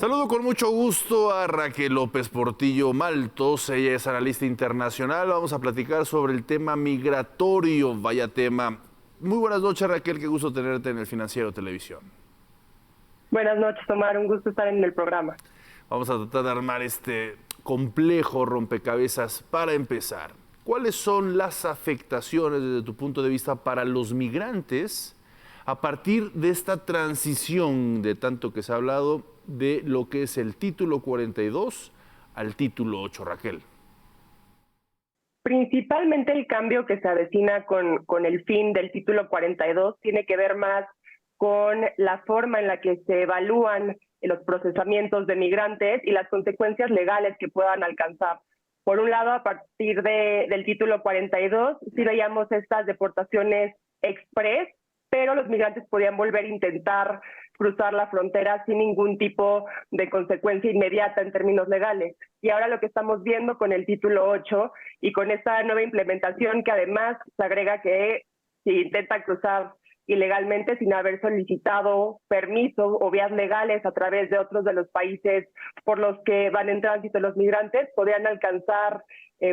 Saludo con mucho gusto a Raquel López Portillo Maltos, ella es analista internacional. Vamos a platicar sobre el tema migratorio, vaya tema. Muy buenas noches, Raquel, qué gusto tenerte en el Financiero Televisión. Buenas noches, Omar, un gusto estar en el programa. Vamos a tratar de armar este complejo rompecabezas. Para empezar, ¿cuáles son las afectaciones desde tu punto de vista para los migrantes a partir de esta transición de tanto que se ha hablado de lo que es el título 42 al título 8, Raquel? Principalmente el cambio que se avecina con el fin del título 42 tiene que ver más con la forma en la que se evalúan los procesamientos de migrantes y las consecuencias legales que puedan alcanzar. Por un lado, a partir del título 42, sí veíamos estas deportaciones express, pero los migrantes podían volver a intentar cruzar la frontera sin ningún tipo de consecuencia inmediata en términos legales. Y ahora lo que estamos viendo con el título 8 y con esta nueva implementación que además se agrega que si intentan cruzar ilegalmente sin haber solicitado permiso o vías legales a través de otros de los países por los que van en tránsito los migrantes, podrían alcanzar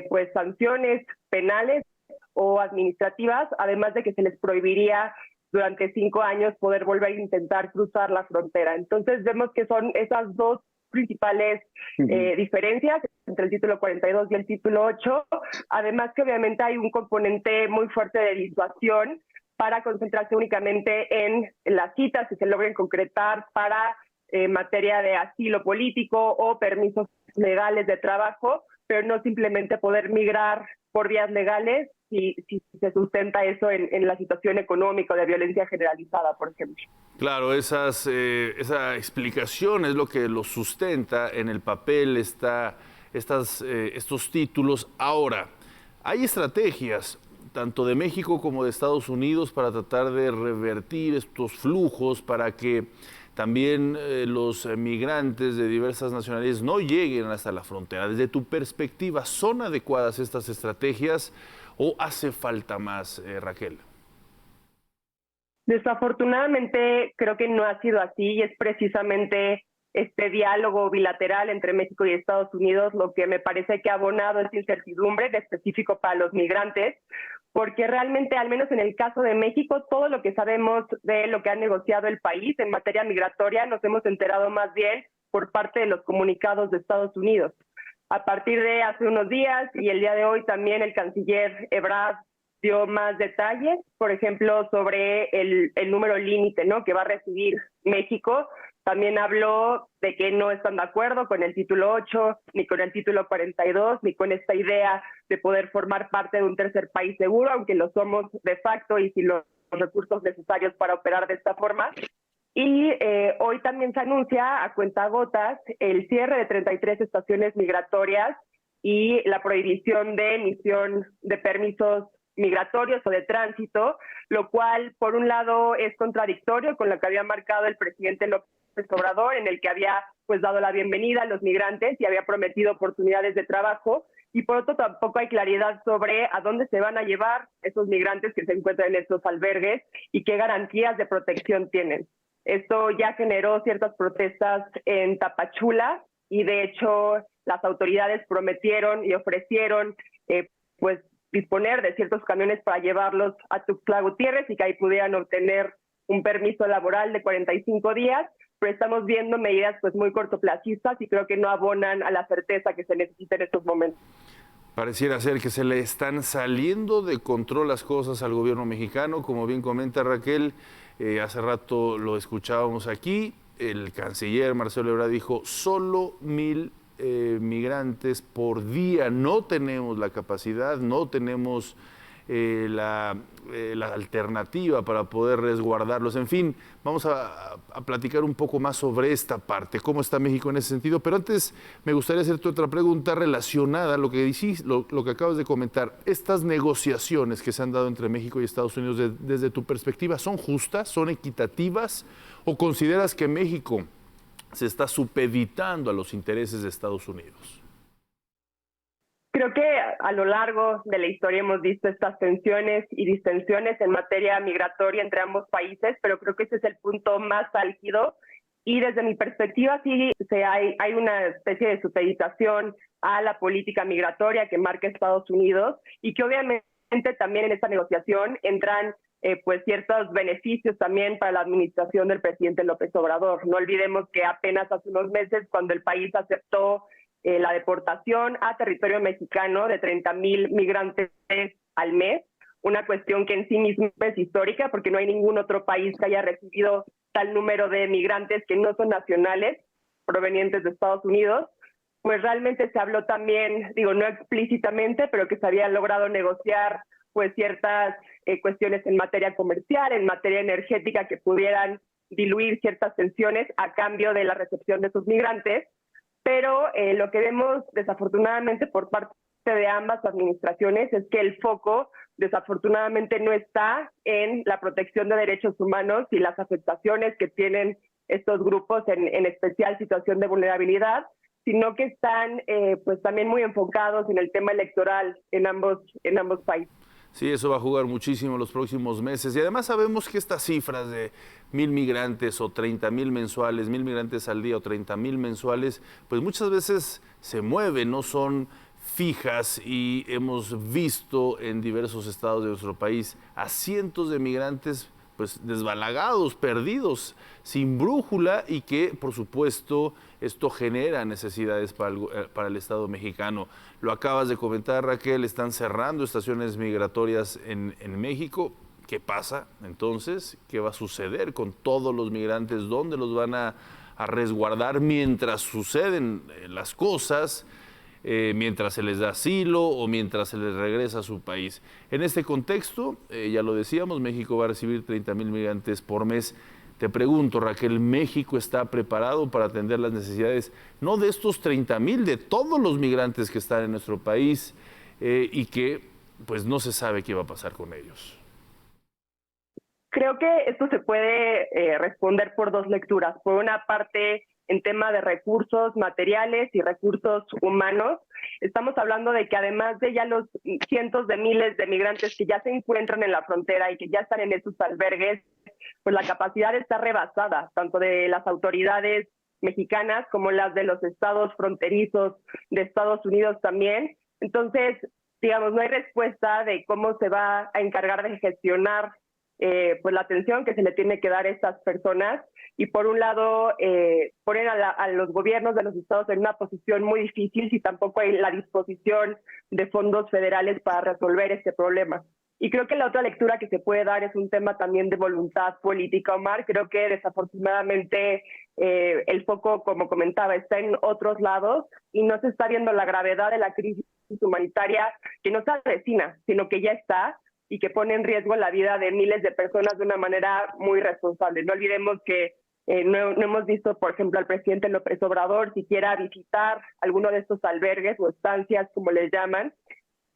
pues sanciones penales o administrativas, además de que se les prohibiría durante 5 años poder volver a intentar cruzar la frontera. Entonces vemos que son esas dos principales diferencias entre el título 42 y el título 8, además que obviamente hay un componente muy fuerte de disuasión para concentrarse únicamente en las citas que se logren concretar para materia de asilo político o permisos legales de trabajo, pero no simplemente poder migrar por vías legales si se sustenta eso en la situación económica o de violencia generalizada, por ejemplo. Claro, esa explicación es lo que lo sustenta en el papel, estos títulos. Ahora, hay estrategias tanto de México como de Estados Unidos para tratar de revertir estos flujos, para que también los migrantes de diversas nacionalidades no lleguen hasta la frontera. Desde tu perspectiva, ¿son adecuadas estas estrategias o hace falta más, Raquel? Desafortunadamente creo que no ha sido así y es precisamente este diálogo bilateral entre México y Estados Unidos lo que me parece que ha abonado esta incertidumbre en específico para los migrantes, porque realmente, al menos en el caso de México, todo lo que sabemos de lo que ha negociado el país en materia migratoria nos hemos enterado más bien por parte de los comunicados de Estados Unidos. A partir de hace unos días y el día de hoy también el canciller Ebrard dio más detalles, por ejemplo, sobre el número límite, ¿no?, que va a recibir México. También habló de que no están de acuerdo con el título 8, ni con el título 42, ni con esta idea de poder formar parte de un tercer país seguro, aunque lo somos de facto y sin los recursos necesarios para operar de esta forma. Y hoy también se anuncia a cuentagotas el cierre de 33 estaciones migratorias y la prohibición de emisión de permisos migratorios o de tránsito, lo cual por un lado es contradictorio con lo que había marcado el presidente López Obrador, en el que había pues dado la bienvenida a los migrantes y había prometido oportunidades de trabajo, y por otro tampoco hay claridad sobre a dónde se van a llevar esos migrantes que se encuentran en estos albergues y qué garantías de protección tienen. Esto ya generó ciertas protestas en Tapachula y de hecho las autoridades prometieron y ofrecieron pues disponer de ciertos camiones para llevarlos a Tuxtla Gutiérrez y que ahí pudieran obtener un permiso laboral de 45 días, pero estamos viendo medidas pues muy cortoplacistas y creo que no abonan a la certeza que se necesita en estos momentos. Pareciera ser que se le están saliendo de control las cosas al gobierno mexicano, como bien comenta Raquel, hace rato lo escuchábamos aquí, el canciller Marcelo Ebrard dijo solo 1,000 migrantes por día, no tenemos la capacidad, no tenemos la alternativa para poder resguardarlos. En fin, vamos a platicar un poco más sobre esta parte, cómo está México en ese sentido, pero antes me gustaría hacerte otra pregunta relacionada a lo que lo que acabas de comentar. Estas negociaciones que se han dado entre México y Estados Unidos, desde tu perspectiva, ¿son justas, son equitativas o consideras que México se está supeditando a los intereses de Estados Unidos? Creo que a lo largo de la historia hemos visto estas tensiones y distensiones en materia migratoria entre ambos países, pero creo que ese es el punto más álgido Y desde mi perspectiva sí hay una especie de supeditación a la política migratoria que marca Estados Unidos y que obviamente también en esta negociación entran pues ciertos beneficios también para la administración del presidente López Obrador. No olvidemos que apenas hace unos meses, cuando el país aceptó la deportación a territorio mexicano de 30,000 migrantes al mes, una cuestión que en sí misma es histórica porque no hay ningún otro país que haya recibido tal número de migrantes que no son nacionales provenientes de Estados Unidos, pues realmente se habló también, digo, no explícitamente, pero que se había logrado negociar pues ciertas cuestiones en materia comercial, en materia energética que pudieran diluir ciertas tensiones a cambio de la recepción de sus migrantes, pero lo que vemos desafortunadamente por parte de ambas administraciones es que el foco desafortunadamente no está en la protección de derechos humanos y las afectaciones que tienen estos grupos en especial situación de vulnerabilidad, sino que están pues también muy enfocados en el tema electoral en ambos países. Sí, eso va a jugar muchísimo los próximos meses. Y además sabemos que estas cifras de 1,000 migrantes o 30,000 mensuales, 1,000 migrantes al día o 30,000 mensuales, pues muchas veces se mueven, no son fijas, y hemos visto en diversos estados de nuestro país a cientos de migrantes pues desbalagados, perdidos, sin brújula, y que por supuesto esto genera necesidades para el Estado mexicano. Lo acabas de comentar, Raquel, están cerrando estaciones migratorias en México. ¿Qué pasa entonces? ¿Qué va a suceder con todos los migrantes? ¿Dónde los van a resguardar mientras suceden las cosas? Mientras se les da asilo o mientras se les regresa a su país. En este contexto, ya lo decíamos, México va a recibir 30,000 migrantes por mes. Te pregunto, Raquel, ¿México está preparado para atender las necesidades, no de estos 30,000, de todos los migrantes que están en nuestro país y que pues no se sabe qué va a pasar con ellos? Creo que esto se puede responder por dos lecturas. Por una parte, en tema de recursos materiales y recursos humanos, estamos hablando de que además de ya los cientos de miles de migrantes que ya se encuentran en la frontera y que ya están en esos albergues, pues la capacidad está rebasada, tanto de las autoridades mexicanas como las de los estados fronterizos de Estados Unidos también. Entonces, digamos, no hay respuesta de cómo se va a encargar de gestionar pues la atención que se le tiene que dar a estas personas, y por un lado ponen a los gobiernos de los estados en una posición muy difícil si tampoco hay la disposición de fondos federales para resolver este problema. Y creo que la otra lectura que se puede dar es un tema también de voluntad política, Omar. Creo que desafortunadamente el foco, como comentaba, está en otros lados y no se está viendo la gravedad de la crisis humanitaria que no se avecina, sino que ya está, y que pone en riesgo la vida de miles de personas de una manera muy responsable. No olvidemos que no hemos visto, por ejemplo, al presidente López Obrador siquiera visitar alguno de estos albergues o estancias, como les llaman,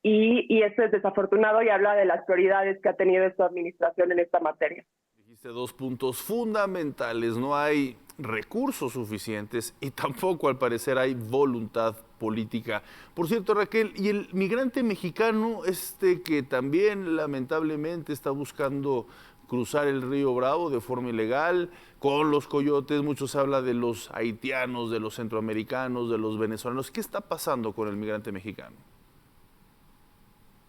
y esto es desafortunado y habla de las prioridades que ha tenido esta administración en esta materia. Dijiste dos puntos fundamentales: no hay recursos suficientes y tampoco, al parecer, hay voluntad política. Por cierto, Raquel, ¿y el migrante mexicano que también lamentablemente está buscando cruzar el río Bravo de forma ilegal con los coyotes? Muchos hablan de los haitianos, de los centroamericanos, de los venezolanos. ¿Qué está pasando con el migrante mexicano?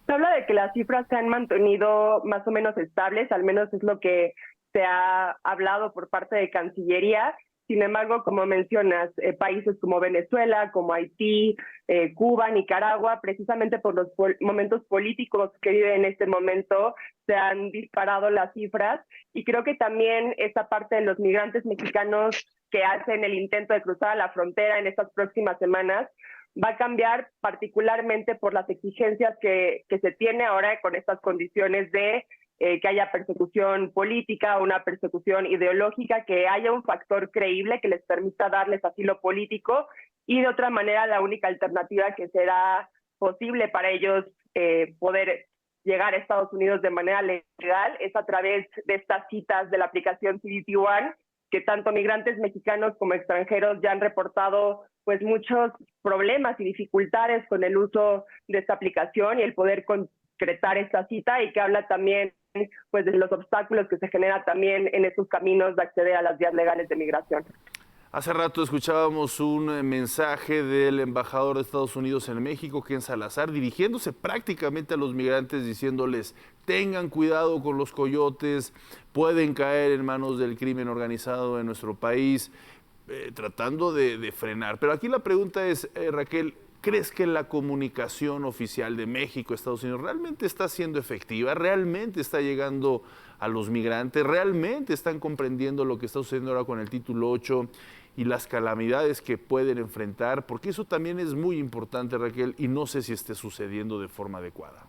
Se habla de que las cifras se han mantenido más o menos estables, al menos es lo que se ha hablado por parte de Cancillería. Sin embargo, como mencionas, países como Venezuela, como Haití, Cuba, Nicaragua, precisamente por los momentos políticos que viven en este momento, se han disparado las cifras, y creo que también esta parte de los migrantes mexicanos que hacen el intento de cruzar la frontera en estas próximas semanas va a cambiar, particularmente por las exigencias que se tiene ahora con estas condiciones de que haya persecución política, una persecución ideológica, que haya un factor creíble que les permita darles asilo político, y de otra manera la única alternativa que será posible para ellos poder llegar a Estados Unidos de manera legal es a través de estas citas de la aplicación CBP One, que tanto migrantes mexicanos como extranjeros ya han reportado pues muchos problemas y dificultades con el uso de esta aplicación y el poder concretar esta cita, y que habla también pues de los obstáculos que se generan también en esos caminos de acceder a las vías legales de migración. Hace rato escuchábamos un mensaje del embajador de Estados Unidos en México, Ken Salazar, dirigiéndose prácticamente a los migrantes, diciéndoles: tengan cuidado con los coyotes, pueden caer en manos del crimen organizado en nuestro país, tratando de frenar. Pero aquí la pregunta es, Raquel, ¿crees que la comunicación oficial de México, Estados Unidos, realmente está siendo efectiva? ¿Realmente está llegando a los migrantes? ¿Realmente están comprendiendo lo que está sucediendo ahora con el Título 8 y las calamidades que pueden enfrentar? Porque eso también es muy importante, Raquel, y no sé si esté sucediendo de forma adecuada.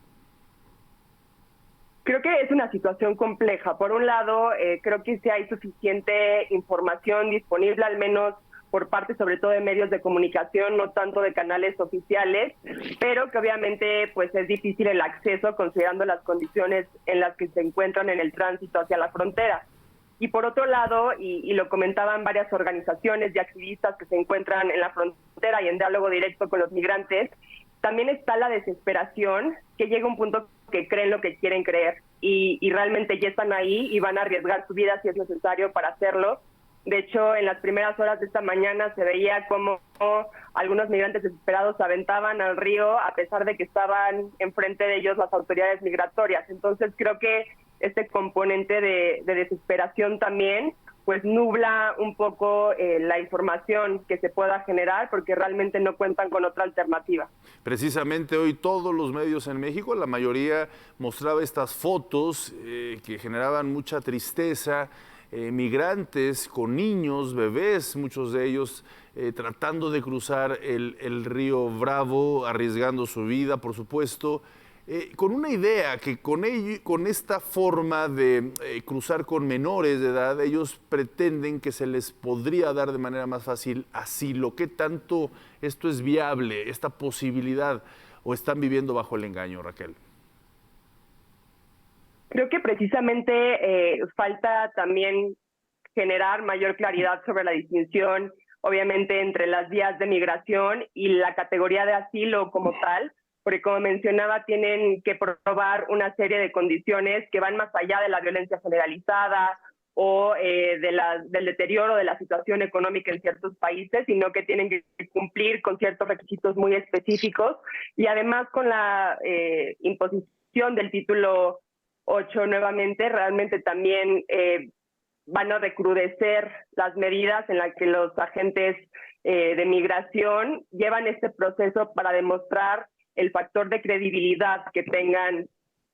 Creo que es una situación compleja. Por un lado, creo que sí hay suficiente información disponible, al menos por parte sobre todo de medios de comunicación, no tanto de canales oficiales, pero que obviamente pues es difícil el acceso considerando las condiciones en las que se encuentran en el tránsito hacia la frontera. Y por otro lado, y lo comentaban varias organizaciones y activistas que se encuentran en la frontera y en diálogo directo con los migrantes, también está la desesperación, que llega a un punto que creen lo que quieren creer y realmente ya están ahí y van a arriesgar su vida si es necesario para hacerlo. De hecho, en las primeras horas de esta mañana se veía como algunos migrantes desesperados se aventaban al río a pesar de que estaban enfrente de ellos las autoridades migratorias. Entonces creo que este componente de desesperación también pues nubla un poco la información que se pueda generar porque realmente no cuentan con otra alternativa. Precisamente hoy todos los medios en México, la mayoría mostraba estas fotos que generaban mucha tristeza, migrantes con niños, bebés, muchos de ellos tratando de cruzar el río Bravo, arriesgando su vida, por supuesto, con una idea que con esta forma de cruzar con menores de edad, ellos pretenden que se les podría dar de manera más fácil asilo. ¿Qué tanto esto es viable, esta posibilidad, o están viviendo bajo el engaño, Raquel? Creo que precisamente falta también generar mayor claridad sobre la distinción, obviamente, entre las vías de migración y la categoría de asilo como tal, porque como mencionaba, tienen que probar una serie de condiciones que van más allá de la violencia generalizada o del deterioro de la situación económica en ciertos países, sino que tienen que cumplir con ciertos requisitos muy específicos y además con la imposición del Título 8 nuevamente, realmente también van a recrudecer las medidas en las que los agentes de migración llevan este proceso para demostrar el factor de credibilidad que tengan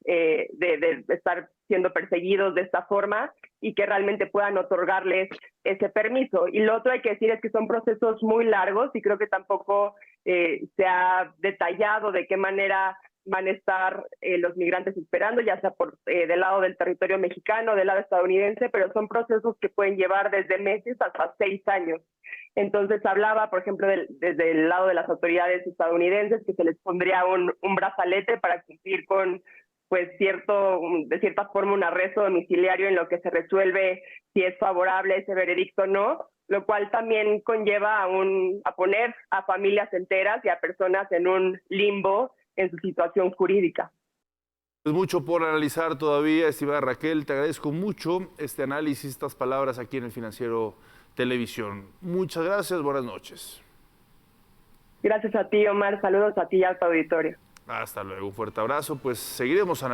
de estar siendo perseguidos de esta forma y que realmente puedan otorgarles ese permiso. Y lo otro hay que decir es que son procesos muy largos y creo que tampoco se ha detallado de qué manera van a estar los migrantes esperando, ya sea por del lado del territorio mexicano, del lado estadounidense, pero son procesos que pueden llevar desde meses hasta 6 años. Entonces hablaba, por ejemplo, desde el lado de las autoridades estadounidenses que se les pondría un brazalete para cumplir con pues de cierta forma un arresto domiciliario en lo que se resuelve si es favorable ese veredicto o no, lo cual también conlleva a poner a familias enteras y a personas en un limbo en su situación jurídica. Es mucho por analizar todavía, estimada Raquel. Te agradezco mucho este análisis, estas palabras aquí en el Financiero Televisión. Muchas gracias, buenas noches. Gracias a ti, Omar. Saludos a ti y a tu auditorio. Hasta luego, un fuerte abrazo. Pues seguiremos analizando.